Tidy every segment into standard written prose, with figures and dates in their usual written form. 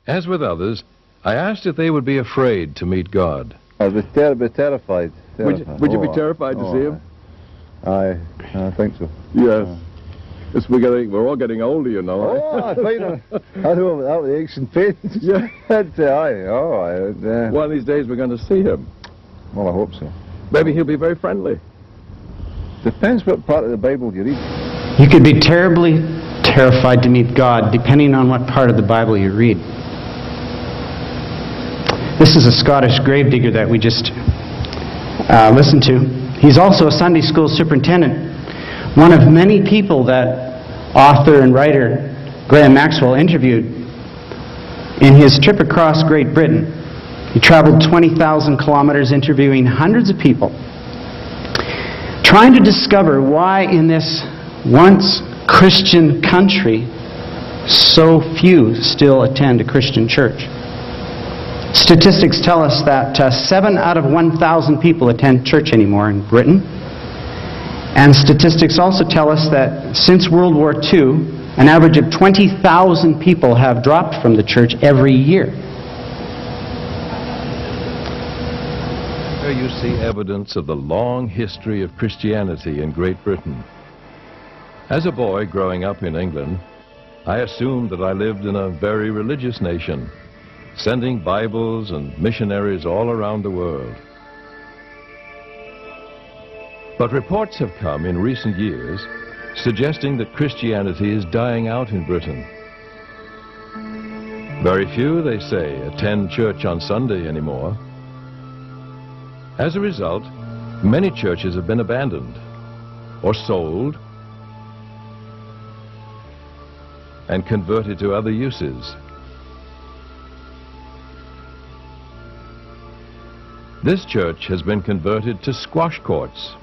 As with others, I asked if they would be afraid to meet God. I'd be terrified. Would you be terrified to see him? I think so. Yes. Yes, we're all getting older, you know. I know about the aches and pains. Yeah. Yeah. One of these days we're going to see him. Well, I hope so. Maybe he'll be very friendly. Depends what part of the Bible you read. You could be terribly terrified to meet God, depending on what part of the Bible you read. This is a Scottish gravedigger that we just listened to. He's also a Sunday school superintendent. One of many people that author and writer Graham Maxwell interviewed in his trip across Great Britain. He traveled 20,000 kilometers interviewing hundreds of people, trying to discover why in this once Christian country so few still attend a Christian church. Statistics tell us that 7 out of 1,000 people attend church anymore in Britain. And statistics also tell us that since World War II, an average of 20,000 people have dropped from the church every year. There you see evidence of the long history of Christianity in Great Britain. As a boy growing up in England, I assumed that I lived in a very religious nation, sending Bibles and missionaries all around the world. But reports have come in recent years suggesting that Christianity is dying out in Britain. Very few, they say, attend church on Sunday anymore. As a result, many churches have been abandoned or sold and converted to other uses. This church has been converted to squash courts.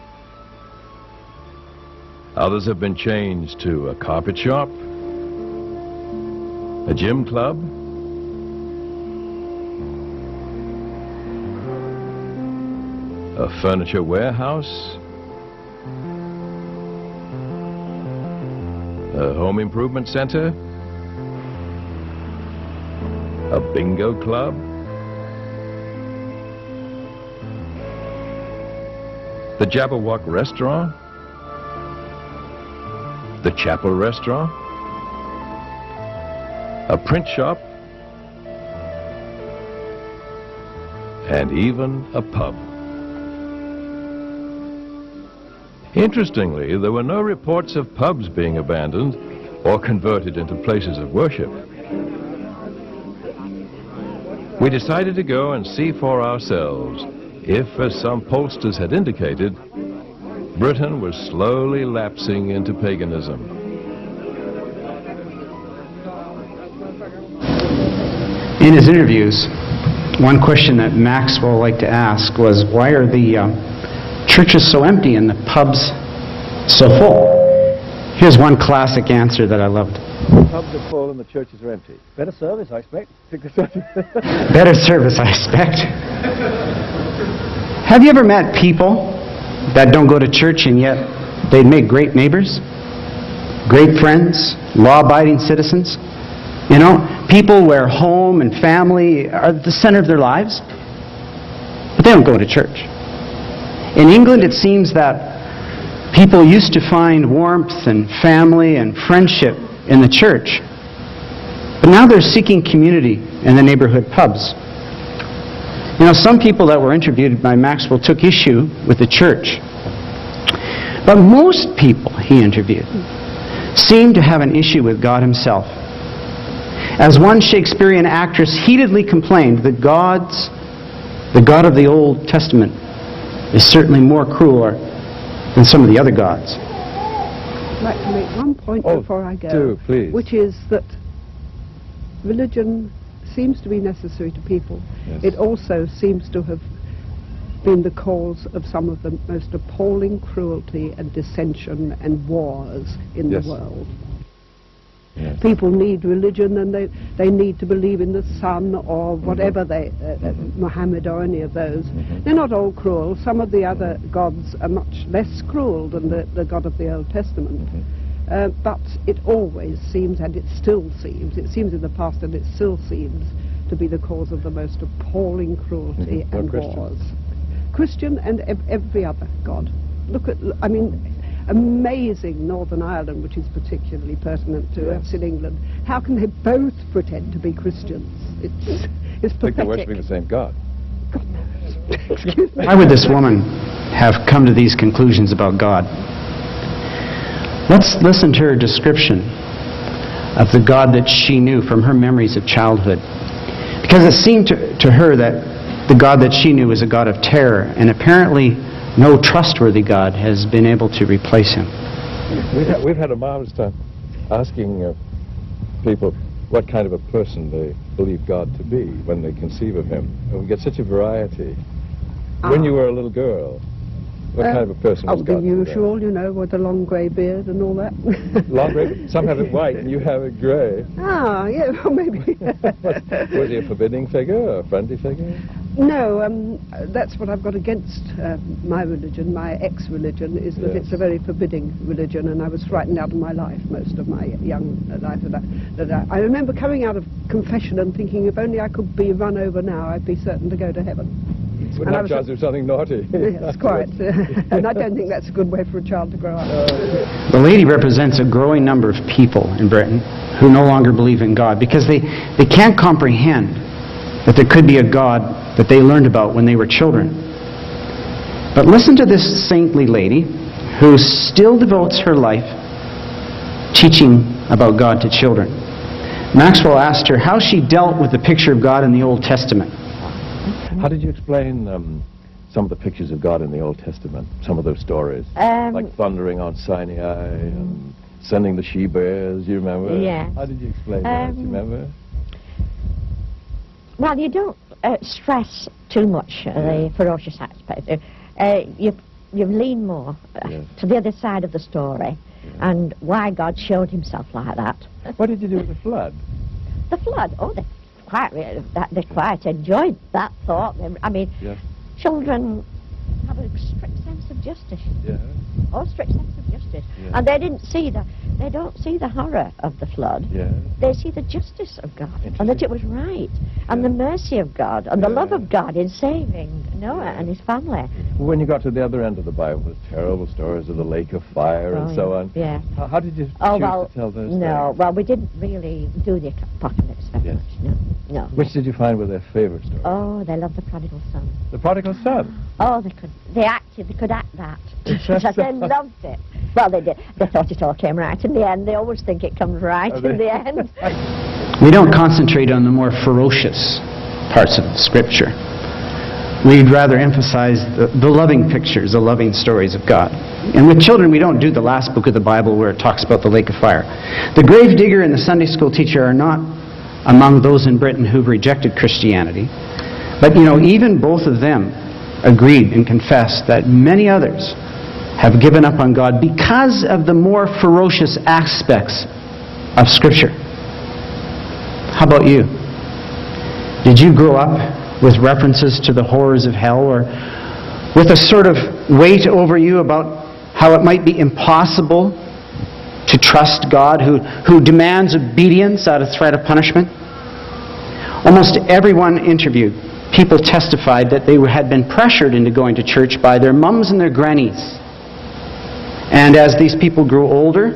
Others have been changed to a carpet shop, a gym club, a furniture warehouse, a home improvement center, a bingo club, the Jabberwock restaurant, the Chapel restaurant, a print shop, and even a pub. Interestingly, there were no reports of pubs being abandoned or converted into places of worship. We decided to go and see for ourselves if, as some pollsters had indicated, Britain was slowly lapsing into paganism. In his interviews, one question that Maxwell liked to ask was, why are the churches so empty and the pubs so full? Here's one classic answer that I loved. The pubs are full and the churches are empty. Better service, I expect. Better service, I expect. Have you ever met people that don't go to church and yet they'd make great neighbors, great friends, law-abiding citizens? You know, people where home and family are the center of their lives, but they don't go to church. In England, it seems that people used to find warmth and family and friendship in the church, but now they're seeking community in the neighborhood pubs. You know, some people that were interviewed by Maxwell took issue with the church. But most people he interviewed seemed to have an issue with God himself. As one Shakespearean actress heatedly complained that the God of the Old Testament is certainly more cruel than some of the other gods. I'd like to make one point before I go, do, please. Which is that religion seems to be necessary to people. Yes. It also seems to have been the cause of some of the most appalling cruelty and dissension and wars in Yes. the world. Yes. People need religion, and they need to believe in the sun or whatever Muhammad or any of those. They're not all cruel. Some of the other gods are much less cruel than the God of the Old Testament. but it always seems, and it still seems, it seems in the past and it still seems to be the cause of the most appalling cruelty and wars. Christian and every other god. Look at, I mean, amazing Northern Ireland, which is particularly pertinent to us in England. How can they both pretend to be Christians? It's pathetic. I think they're worshipping the same God. God knows. Excuse me. Why would this woman have come to these conclusions about God? Let's listen to her description of the God that she knew from her memories of childhood. Because it seemed to her that the God that she knew was a God of terror, and apparently no trustworthy God has been able to replace him. We've had a marvelous time asking people what kind of a person they believe God to be when they conceive of him. And we get such a variety. When you were a little girl, what kind of a person was God? The usual, you know, with the long grey beard and all that. Long grey? Some have it white and you have it grey. Ah, yeah, well, maybe. Was he a forbidding figure, a friendly figure? No, that's what I've got against my religion, my ex-religion, is that it's a very forbidding religion, and I was frightened out of my life, most of my young life. I remember coming out of confession and thinking, if only I could be run over now, I'd be certain to go to heaven. Wouldn't have chance of something naughty. Yes, quite. And I don't think that's a good way for a child to grow up. The lady represents a growing number of people in Britain who no longer believe in God because they can't comprehend that there could be a God that they learned about when they were children. But listen to this saintly lady who still devotes her life teaching about God to children. Maxwell asked her how she dealt with the picture of God in the Old Testament. How did you explain some of the pictures of God in the Old Testament, some of those stories? Like thundering on Sinai and sending the she-bears, you remember? Yes. How did you explain that, do you remember? Well, you don't stress too much the ferocious aspect. You lean more to the other side of the story and why God showed himself like that. What did you do with the flood? The flood? Oh, they quite enjoyed that thought. I mean, children have a strict sense of justice. Yeah. Oh, strict sense of justice. And they don't see the horror of the flood. Yeah. They see the justice of God, and that it was right, and the mercy of God, and the love of God in saving Noah and his family. When you got to the other end of the Bible, the terrible stories of the lake of fire and so on. Yeah. How did you choose to tell those things? Well, we didn't really do the apocalypse very much. No. Which did you find were their favorite stories? Oh, they loved the prodigal son. The prodigal son? Oh, they could act that. They loved it. Well, they did. They thought it all came right in the end. They always think it comes right in the end. We don't concentrate on the more ferocious parts of Scripture. We'd rather emphasize the loving pictures, the loving stories of God. And with children, we don't do the last book of the Bible where it talks about the lake of fire. The grave digger and the Sunday school teacher are not among those in Britain who've rejected Christianity. But, you know, even both of them agreed and confessed that many others have given up on God because of the more ferocious aspects of Scripture. How about you? Did you grow up with references to the horrors of hell, or with a sort of weight over you about how it might be impossible to trust God who demands obedience out of threat of punishment? Almost everyone interviewed, people testified that they had been pressured into going to church by their mums and their grannies. And as these people grew older,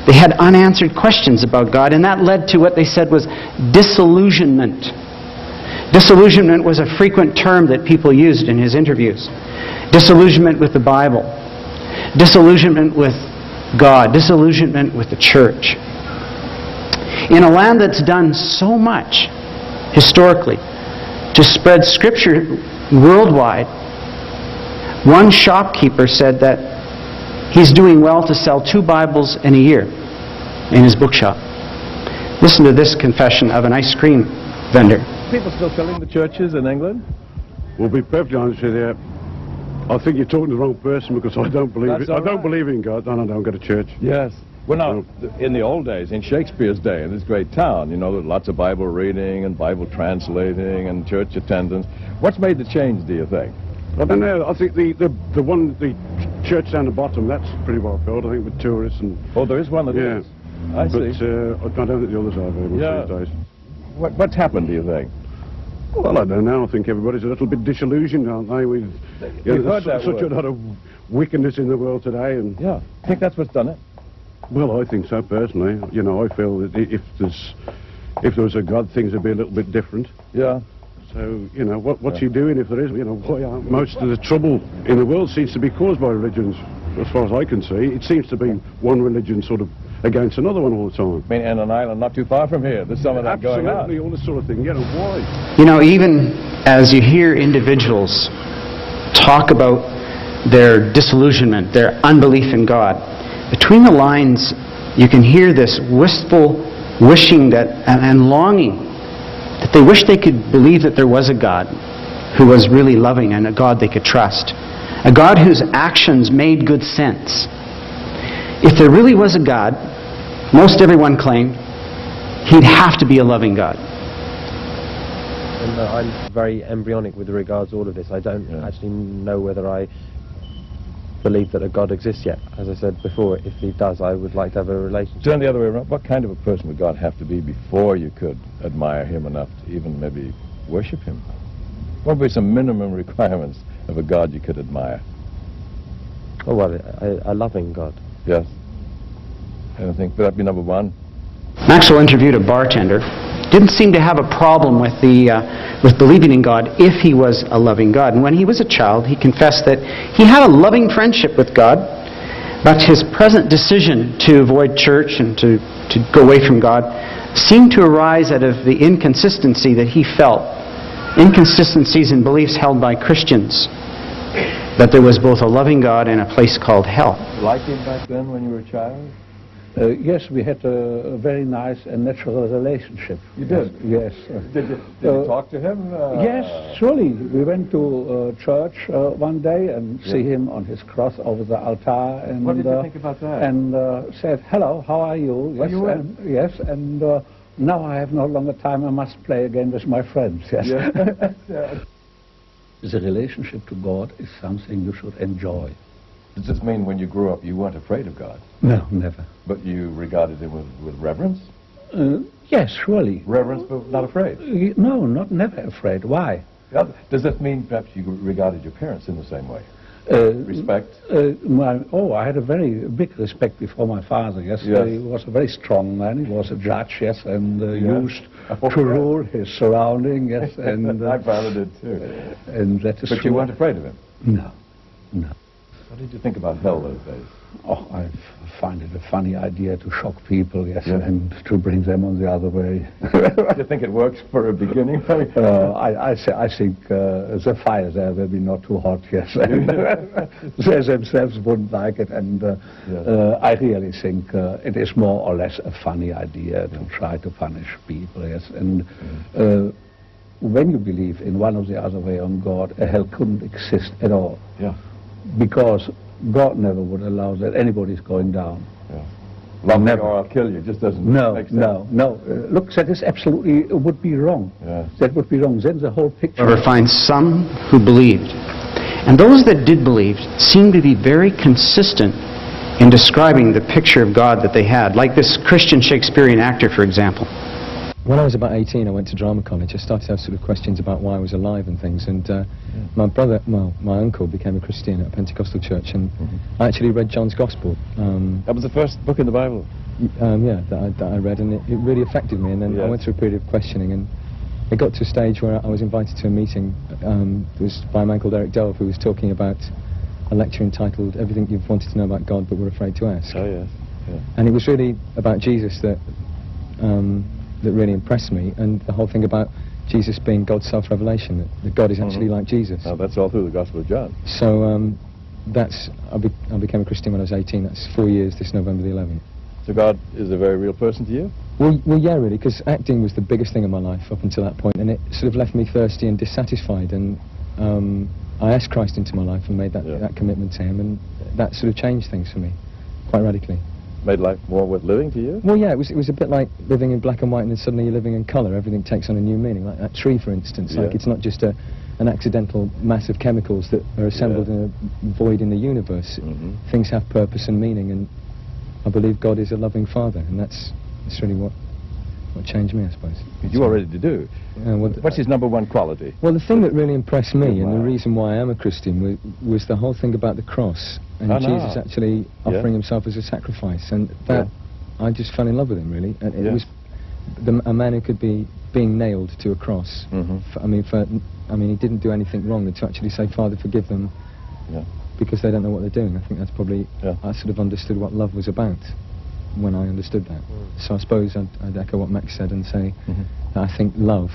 they had unanswered questions about God, and that led to what they said was disillusionment. Disillusionment was a frequent term that people used in his interviews. Disillusionment with the Bible. Disillusionment with God. Disillusionment with the church. In a land that's done so much, historically, to spread Scripture worldwide, one shopkeeper said that he's doing well to sell 2 Bibles in a year in his bookshop. Listen to this confession of an ice cream vendor. People still filling the churches in England? Well, to be perfectly honest with you, I think you're talking to the wrong person, because I don't believe That's it. all I don't right. believe in God, and I don't go to church. Yes. Well, now, in the old days, in Shakespeare's day, in this great town, you know, there's lots of Bible reading and Bible translating and church attendance. What's made the change, do you think? I don't know. I think the church down the bottom, that's pretty well filled, I think, with tourists and... Oh, there is one that is. I see. But I don't think the others are very much these days. What's happened, do you think? Well, I don't know. I think everybody's a little bit disillusioned, aren't they? With such a lot of wickedness in the world today. And yeah, I think that's what's done it. Well, I think so personally. You know, I feel that if there was a God, things would be a little bit different. Yeah. So, you know, what's he doing if there is? You know, why aren't most of the trouble in the world seems to be caused by religions, as far as I can see. It seems to be one religion sort of against another one all the time. I mean, and an island not too far from here. There's some of that going on. Absolutely, all this sort of thing. You know, why? You know, even as you hear individuals talk about their disillusionment, their unbelief in God, between the lines you can hear this wistful wishing that and longing that they wish they could believe that there was a God who was really loving and a God they could trust. A God whose actions made good sense. If there really was a God, most everyone claimed, he'd have to be a loving God. And I'm very embryonic with regards to all of this. I don't actually know whether I believe that a God exists yet. As I said before, if he does, I would like to have a relationship. Turn the other way around. What kind of a person would God have to be before you could admire him enough to even maybe worship him? What would be some minimum requirements of a God you could admire? Oh, well, a loving God. Yes. And I think that'd be number one. Maxwell interviewed a bartender. Didn't seem to have a problem with believing in God if he was a loving God. And when he was a child, he confessed that he had a loving friendship with God, but his present decision to avoid church and to go away from God seemed to arise out of the inconsistency that he felt. Inconsistencies in beliefs held by Christians. That there was both a loving God and a place called hell. Like him back then when you were a child? Yes, we had a very nice and natural relationship. You did? Yes. Did you talk to him? Yes, surely. We went to church one day and see him on his cross over the altar. And, what did you think about that? And said, hello, how are you? Yes, you and, yes, and now I have no longer time, I must play again with my friends. Yes. Yeah. The relationship to God is something you should enjoy. Does this mean when you grew up you weren't afraid of God? No, never. But you regarded him with reverence? Yes, surely. Reverence but not afraid? No, never afraid. Why? Does that mean perhaps you regarded your parents in the same way? Respect? I had a very big respect before my father, yes. Yes. He was a very strong man. He was a judge, yes, and used to rule his surrounding, yes. And my father did too. And that is but you weren't afraid of him? No, no. What did you think about hell those days? Oh, I find it a funny idea to shock people, yes, and to bring them on the other way. Do you think it works for a beginning? I think the fire there will be not too hot, yes. They themselves wouldn't like it, and I really think it is more or less a funny idea to try to punish people, yes. And when you believe in one or the other way on God, a hell couldn't exist at all. Yeah. Because God never would allow that anybody's going down. Yeah. Love me or I'll kill you just doesn't make sense. No. Look, that is absolutely would be wrong. Yeah. That would be wrong. Then the whole picture... However, find some who believed. And those that did believe seemed to be very consistent in describing the picture of God that they had. Like this Christian Shakespearean actor, for example. When I was about 18, I went to drama college. I started to have sort of questions about why I was alive and things. And my uncle became a Christian at a Pentecostal church, and I actually read John's Gospel. That was the first book in the Bible? That I read, and it really affected me. And then I went through a period of questioning, and it got to a stage where I was invited to a meeting. It was by a man called Eric Dove, who was talking about a lecture entitled Everything You've Wanted to Know About God But Were Afraid to Ask. Oh, yes. Yeah. And it was really about Jesus that really impressed me, and the whole thing about Jesus being God's self-revelation, that God is actually like Jesus. Oh, that's all through the Gospel of John. So I became a Christian when I was 18. That's 4 years this November the 11th. So God is a very real person to you? Well, yeah, really, because acting was the biggest thing in my life up until that point, and it sort of left me thirsty and dissatisfied, and I asked Christ into my life and made that commitment to him, and that sort of changed things for me quite radically. Made life more worth living to you? Well, yeah, it was a bit like living in black and white and then suddenly you're living in colour. Everything takes on a new meaning, like that tree, for instance. Like, it's not just a an accidental mass of chemicals that are assembled in a void in the universe. Things have purpose and meaning, and I believe God is a loving Father, and that's really what changed me, I suppose. You are ready to do. What's his number one quality? Well, the thing that really impressed me, and the reason why I am a Christian, was the whole thing about the cross, and Jesus actually offering himself as a sacrifice, and that I just fell in love with him, really. And it was a man who could be being nailed to a cross. I mean, he didn't do anything wrong, and to actually say, Father, forgive them, because they don't know what they're doing. I think that's probably, I sort of understood what love was about when I understood that. So I suppose I'd echo what Max said and say that I think love,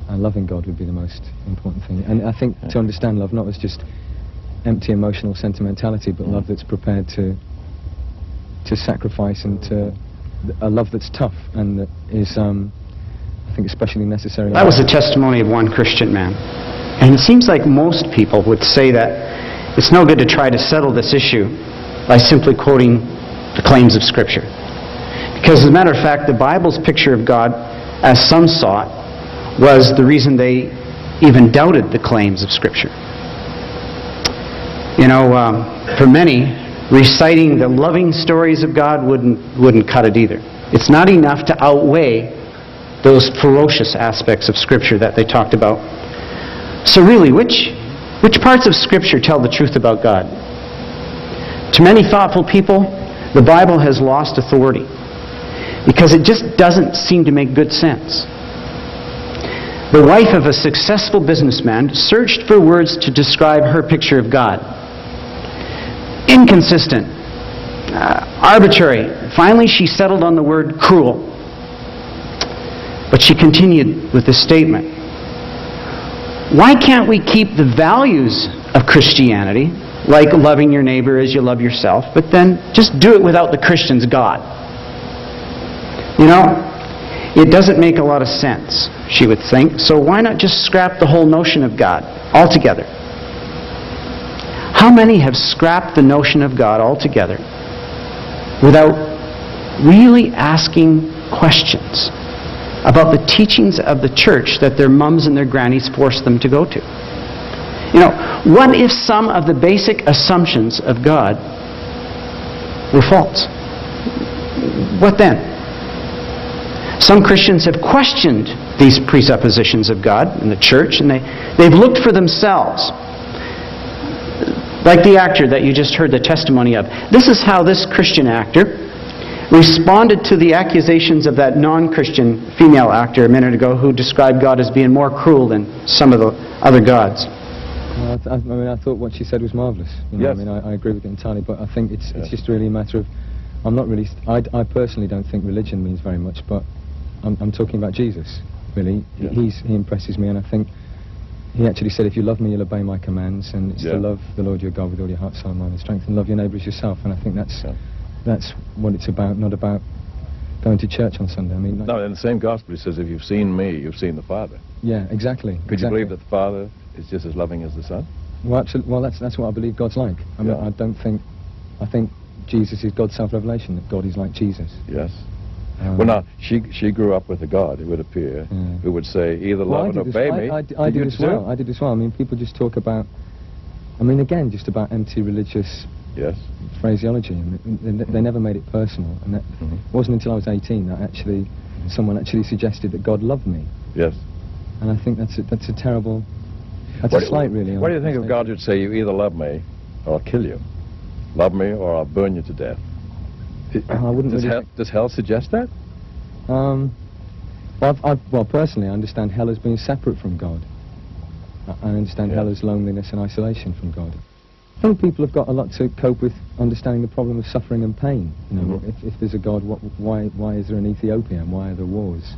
loving God would be the most important thing. And I think to understand love, not as just empty emotional sentimentality, but love that's prepared to sacrifice, and a love that's tough, and that is, I think, especially necessary. That was the testimony of one Christian man. And it seems like most people would say that it's no good to try to settle this issue by simply quoting the claims of Scripture. Because as a matter of fact, the Bible's picture of God, as some saw it, was the reason they even doubted the claims of Scripture. You know, for many, reciting the loving stories of God wouldn't cut it either. It's not enough to outweigh those ferocious aspects of Scripture that they talked about. So really, which parts of Scripture tell the truth about God? To many thoughtful people, the Bible has lost authority because it just doesn't seem to make good sense. The wife of a successful businessman searched for words to describe her picture of God. Inconsistent, arbitrary. Finally, she settled on the word cruel. But she continued with this statement. Why can't we keep the values of Christianity, like loving your neighbor as you love yourself, but then just do it without the Christian's God? You know, it doesn't make a lot of sense, she would think, so why not just scrap the whole notion of God altogether? How many have scrapped the notion of God altogether without really asking questions about the teachings of the church that their mums and their grannies forced them to go to? You know, what if some of the basic assumptions of God were false? What then? Some Christians have questioned these presuppositions of God in the church, and they've looked for themselves. Like the actor that you just heard the testimony of. This is how this Christian actor responded to the accusations of that non-Christian female actor a minute ago who described God as being more cruel than some of the other gods. I thought what she said was marvellous. You know, I mean, I agree with it entirely, but I think it's just really a matter of, I'm not really, I personally don't think religion means very much, but I'm talking about Jesus, really. He impresses me, and I think he actually said, if you love me, you'll obey my commands, and it's to love the Lord your God with all your heart, soul, mind and strength, and love your neighbour as yourself. And I think that's what it's about, not about going to church on Sunday. I mean, no, in the same gospel it says, if you've seen me, you've seen the Father. Yeah, exactly. Could you believe that the Father is just as loving as the Son? Well, absolutely. Well, that's what I believe God's like. I mean, I think Jesus is God's self-revelation, that God is like Jesus. Yes. Well, now, she grew up with a God, it would appear, who would say, either love and obey me. I did as well. I did as well. I mean, people just talk about, I mean, again, just about empty religious phraseology. And they never made it personal. And it wasn't until I was 18 that someone actually suggested that God loved me. Yes. And I think that's a terrible, that's a slight, really. What do you think if God would say, you either love me or I'll kill you? Love me or I'll burn you to death? I wouldn't does hell suggest that? Well, personally, I understand hell as being separate from God. I understand hell as loneliness and isolation from God. I think people have got a lot to cope with understanding the problem of suffering and pain. You know, if there's a God, why is there an Ethiopia and why are there wars?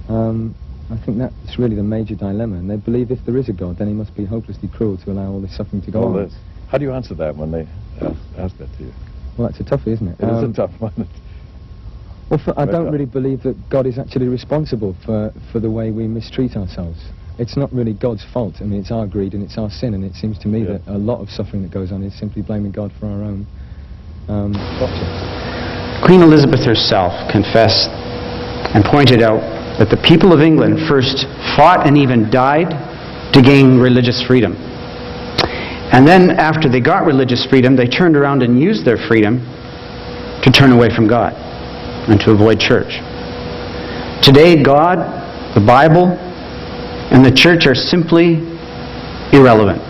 I think that's really the major dilemma. And they believe if there is a God, then he must be hopelessly cruel to allow all this suffering to go on. How do you answer that when they ask that to you? Well, that's a toughie, isn't it? It is a tough one. Well, I don't really believe that God is actually responsible for the way we mistreat ourselves. It's not really God's fault. I mean, it's our greed and it's our sin, and it seems to me that a lot of suffering that goes on is simply blaming God for our own gotcha. Queen Elizabeth herself confessed and pointed out that the people of England first fought and even died to gain religious freedom. And then after they got religious freedom, they turned around and used their freedom to turn away from God and to avoid church. Today, God, the Bible, and the church are simply irrelevant.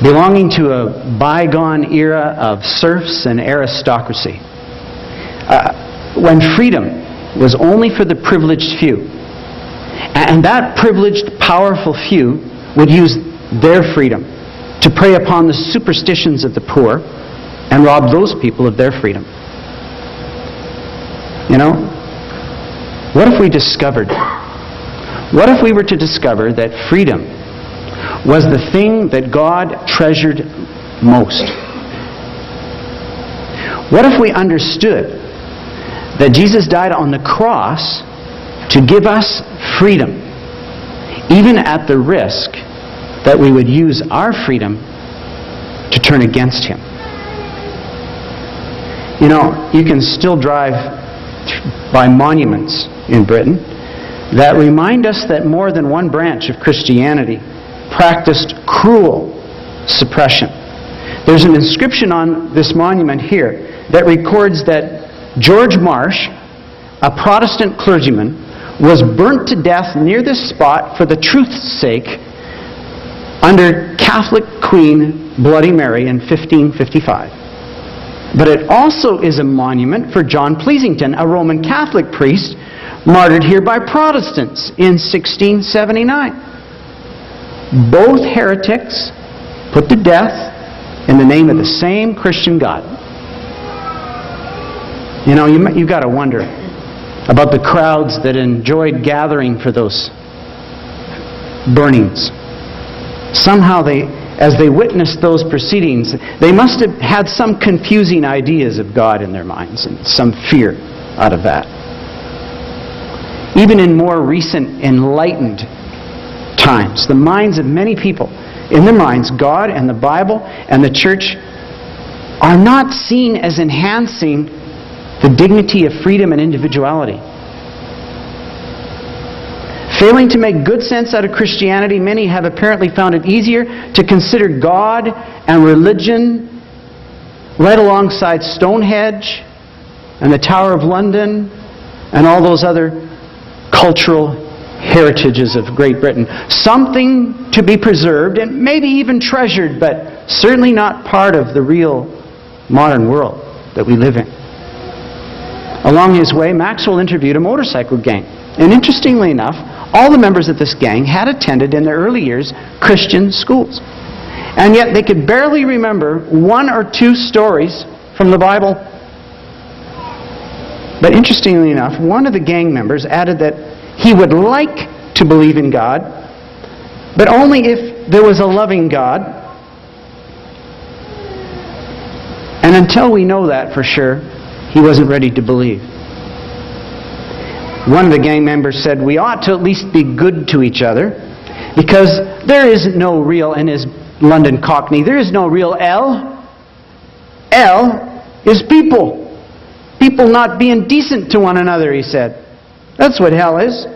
Belonging to a bygone era of serfs and aristocracy. When freedom was only for the privileged few. And that privileged, powerful few would use their freedom to prey upon the superstitions of the poor and rob those people of their freedom. You know, what if we were to discover that freedom was the thing that God treasured most? What if we understood that Jesus died on the cross to give us freedom, even at the risk that we would use our freedom to turn against Him? You know, you can still drive by monuments in Britain that remind us that more than one branch of Christianity practiced cruel suppression. There's an inscription on this monument here that records that George Marsh, a Protestant clergyman, was burnt to death near this spot for the truth's sake under Catholic Queen Bloody Mary in 1555. But it also is a monument for John Pleasington, a Roman Catholic priest martyred here by Protestants in 1679. Both heretics put to death in the name of the same Christian God. You know, you've got to wonder about the crowds that enjoyed gathering for those burnings. Somehow as they witnessed those proceedings, they must have had some confusing ideas of God in their minds and some fear out of that. Even in more recent enlightened times, the minds of many people, in their minds, God and the Bible and the church are not seen as enhancing the dignity of freedom and individuality. Failing to make good sense out of Christianity, many have apparently found it easier to consider God and religion right alongside Stonehenge and the Tower of London and all those other cultural heritages of Great Britain. Something to be preserved and maybe even treasured, but certainly not part of the real modern world that we live in. Along his way, Maxwell interviewed a motorcycle gang. And interestingly enough, all the members of this gang had attended in their early years Christian schools. And yet they could barely remember one or two stories from the Bible. But interestingly enough, one of the gang members added that he would like to believe in God, but only if there was a loving God. And until we know that for sure, he wasn't ready to believe. One of the gang members said, we ought to at least be good to each other, because there is no real, in his London Cockney, there is no real L. L is people. People not being decent to one another, he said. That's what hell is.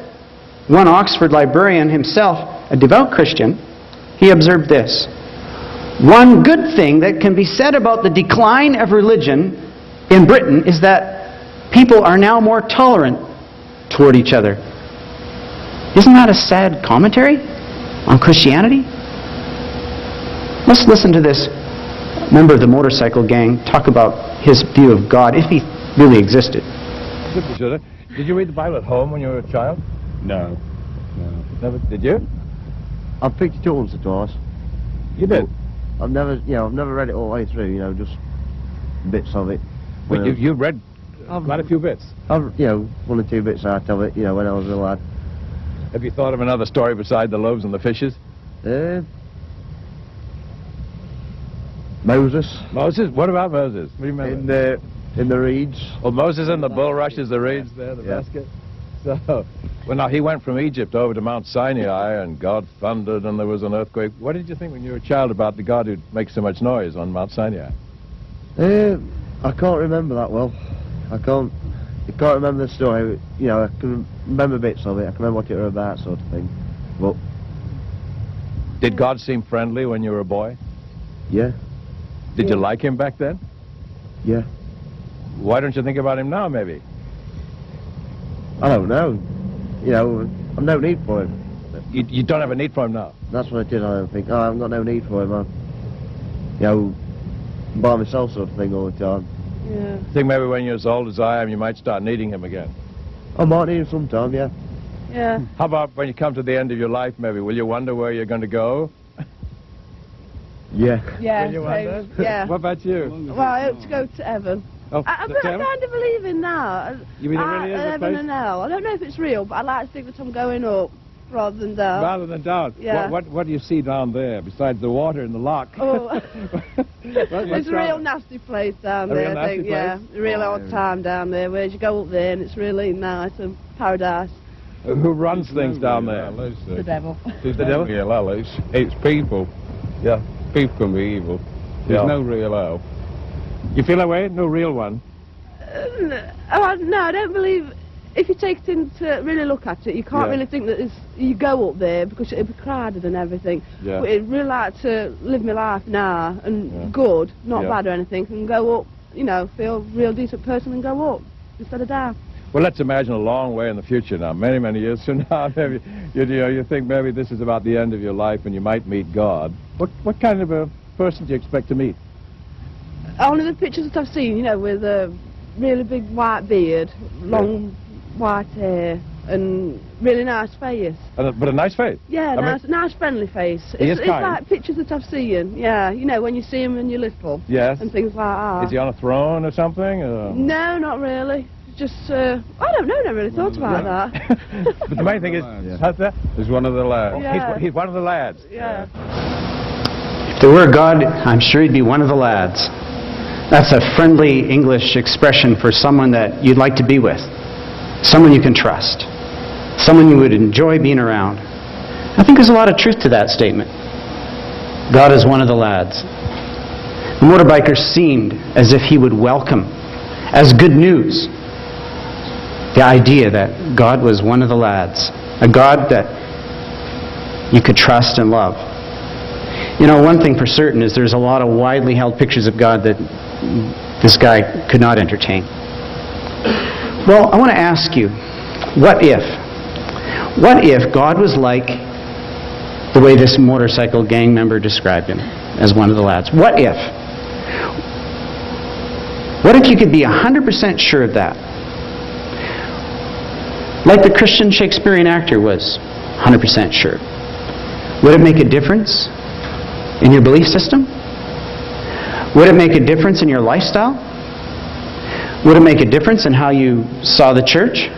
One Oxford librarian himself, a devout Christian, he observed this. One good thing that can be said about the decline of religion in Britain is that people are now more tolerant toward each other. Isn't that a sad commentary on Christianity? Let's listen to this member of the motorcycle gang talk about his view of God, if he really existed. Did you read the Bible at home when you were a child? No. Never, did you? I've picked it up once or twice. You did? I've never read it all the way through, just bits of it. Well, you've read quite a few bits. I've, one or two bits out of it, when I was a lad. Have you thought of another story beside the loaves and the fishes? Moses. Moses? What about Moses? What do you remember? In the reeds. Well, Moses in the bulrushes, the reeds there, the basket. So, well, now he went from Egypt over to Mount Sinai, and God thundered, and there was an earthquake. What did you think when you were a child about the God who makes so much noise on Mount Sinai? I can't remember that well. I can't remember the story. I can remember bits of it. I can remember what it was about, sort of thing. But Did God seem friendly when you were a boy? Yeah. Did you like him back then? Yeah. Why don't you think about him now, maybe? I don't know. You know, I've no need for him. You don't have a need for him now? That's what I did. I think, oh, I've got no need for him. I'm, you know, by myself sort of thing all the time. Yeah. I think maybe when you're as old as I am, you might start needing him again. I might need him sometime, yeah. Yeah. How about when you come to the end of your life, maybe? Will you wonder where you're going to go? Yeah. Yeah. Will you wonder? Yeah. What about you? Well, I hope to go to heaven. Oh, I to heaven? kind of believe in now. You mean it really is a heaven place? and hell. I don't know if it's real, but I like to think that I'm going up rather than down. Rather than down. Yeah. What do you see down there besides the water and the loch? Oh. It's a real nasty place down there, I think. Yeah, a real odd time down there. Whereas you go up there and it's really nice and paradise. Who runs things down there? The devil. Is the devil? Real hell, it's people. Yeah. People can be evil. There's Yeah. no real hell. You feel that way? No real one. No, I don't believe. If you take it into really look at it, you can't Yeah. really think that you go up there because it'll be crowded and everything. Yeah. But I'd really like to live my life now and Yeah. good, not Yeah. bad or anything, and go up. You know, feel a real decent person and go up instead of down. Well, let's imagine a long way in the future now, many, many years from now. Maybe you think maybe this is about the end of your life and you might meet God. What kind of a person do you expect to meet? Only the pictures that I've seen, you know, with a really big white beard, long white hair, and really nice face. But a nice face. Yeah, I mean- nice friendly face. He is It's kind. like pictures that I've seen. Yeah, you know, when you see him when you're little. Yes. And things like that. Is he on a throne or something? No, not really. Just, I don't know, never really thought about that. But the main thing is, how's that? He's one of the lads. Yeah. He's one of the lads. Yeah. If there were a God, I'm sure he'd be one of the lads. That's a friendly English expression for someone that you'd like to be with. Someone you can trust. Someone you would enjoy being around. I think there's a lot of truth to that statement. God is one of the lads. The motorbiker seemed as if he would welcome, as good news, the idea that God was one of the lads. A God that you could trust and love. You know, one thing for certain is there's a lot of widely held pictures of God that this guy could not entertain. Well, I want to ask you, what if God was like the way this motorcycle gang member described him as one of the lads? What if you could be 100% sure of that? Like the Christian Shakespearean actor was 100% sure. Would it make a difference in your belief system? Would it make a difference in your lifestyle? Would it make a difference in how you saw the church?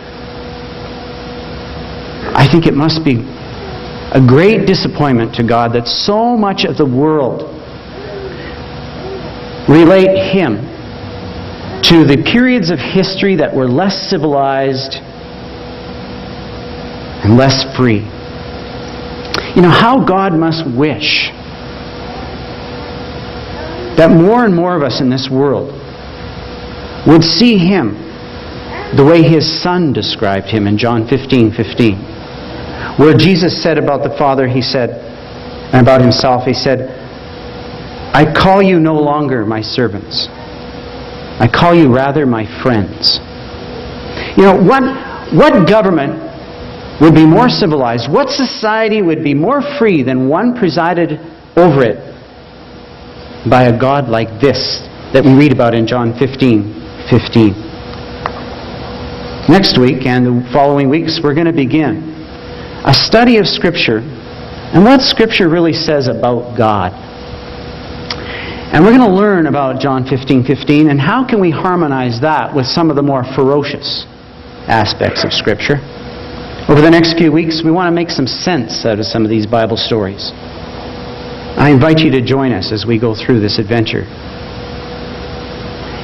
I think it must be a great disappointment to God that so much of the world relate Him to the periods of history that were less civilized and less free. You know, how God must wish that more and more of us in this world would see Him the way His Son described Him in John 15:15, where Jesus said about the Father, He said, and about Himself, He said, I call you no longer my servants. I call you rather my friends. You know, what government would be more civilized? What society would be more free than one presided over it by a God like this that we read about in John 15:15? Next week and the following weeks, we're going to begin a study of Scripture and what Scripture really says about God. And we're going to learn about John 15:15 and how can we harmonize that with some of the more ferocious aspects of Scripture. Over the next few weeks, we want to make some sense out of some of these Bible stories. I invite you to join us as we go through this adventure.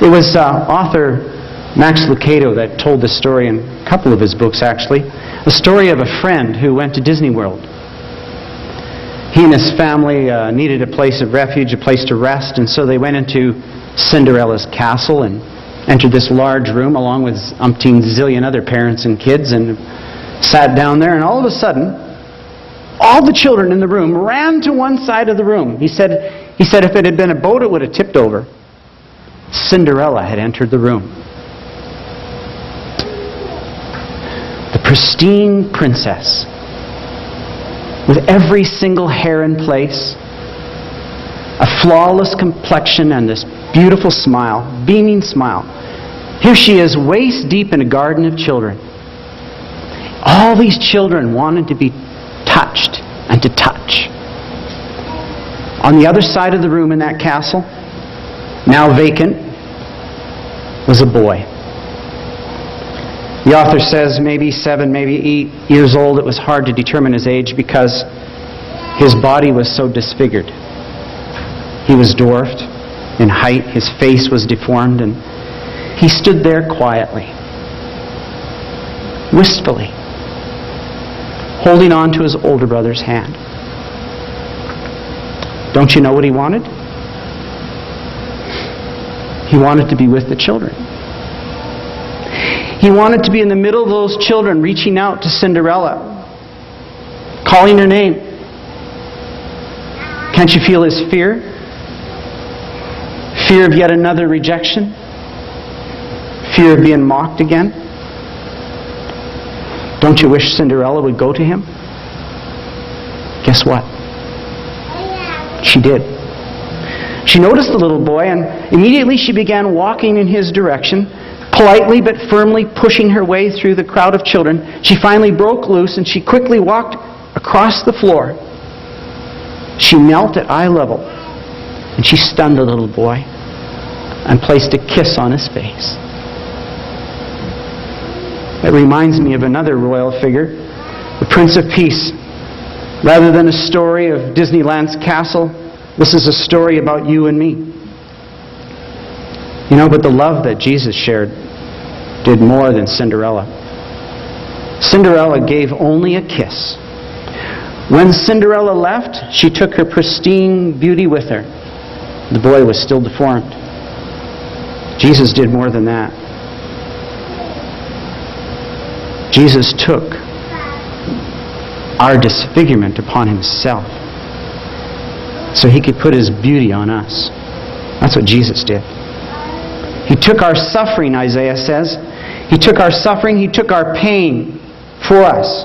It was author Max Lucado that told this story in a couple of his books, actually. A story of a friend who went to Disney World. He and his family needed a place of refuge, a place to rest, and so they went into Cinderella's castle and entered this large room along with umpteen zillion other parents and kids and sat down there, and all of a sudden, All the children in the room ran to one side of the room. He said if it had been a boat, it would have tipped over. Cinderella had entered the room. The pristine princess, with every single hair in place, a flawless complexion, and this beautiful smile, beaming smile. Here she is, waist deep in a garden of children. All these children wanted to be touched and to touch. On the other side of the room in that castle, now vacant, was a boy. The author says maybe 7, maybe 8 years old. It was hard to determine his age because his body was so disfigured. He was dwarfed in height, his face was deformed, and he stood there quietly, wistfully, holding on to his older brother's hand. Don't you know what he wanted? He wanted to be with the children. He wanted to be in the middle of those children, reaching out to Cinderella, calling her name. Can't you feel his fear? Fear of yet another rejection? Fear of being mocked again? Don't you wish Cinderella would go to him? Guess what? She did. She noticed the little boy, and immediately she began walking in his direction, politely but firmly pushing her way through the crowd of children. She finally broke loose, and she quickly walked across the floor. She knelt at eye level, and she stunned the little boy and placed a kiss on his face. It reminds me of another royal figure, the Prince of Peace. Rather than a story of Disneyland's castle, this is a story about you and me. You know, but the love that Jesus shared did more than Cinderella. Cinderella gave only a kiss. When Cinderella left, she took her pristine beauty with her. The boy was still deformed. Jesus did more than that. Jesus took our disfigurement upon himself so he could put his beauty on us. That's what Jesus did. He took our suffering, Isaiah says. He took our suffering, he took our pain for us.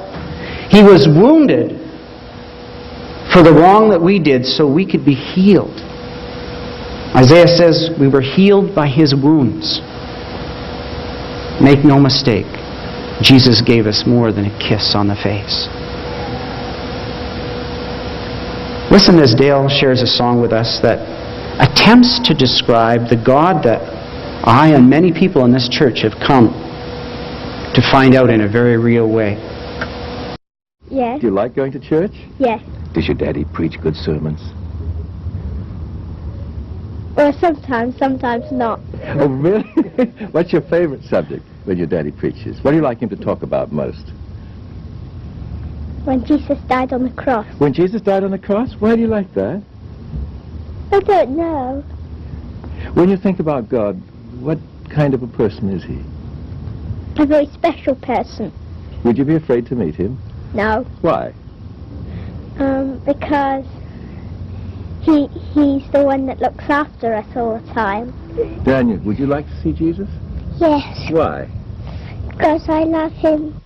He was wounded for the wrong that we did so we could be healed. Isaiah says we were healed by his wounds. Make no mistake, Jesus gave us more than a kiss on the face. Listen as Dale shares a song with us that attempts to describe the God that I and many people in this church have come to find out in a very real way. Yes. Do you like going to church? Yes. Does your daddy preach good sermons? Well, sometimes not. Oh, really? What's your favorite subject when your daddy preaches? What do you like him to talk about most? When Jesus died on the cross. When Jesus died on the cross? Why do you like that? I don't know. When you think about God, what kind of a person is he? A very special person. Would you be afraid to meet him? No. Why? Because he's the one that looks after us all the time. Daniel, would you like to see Jesus? Yes. Why? Because I love him.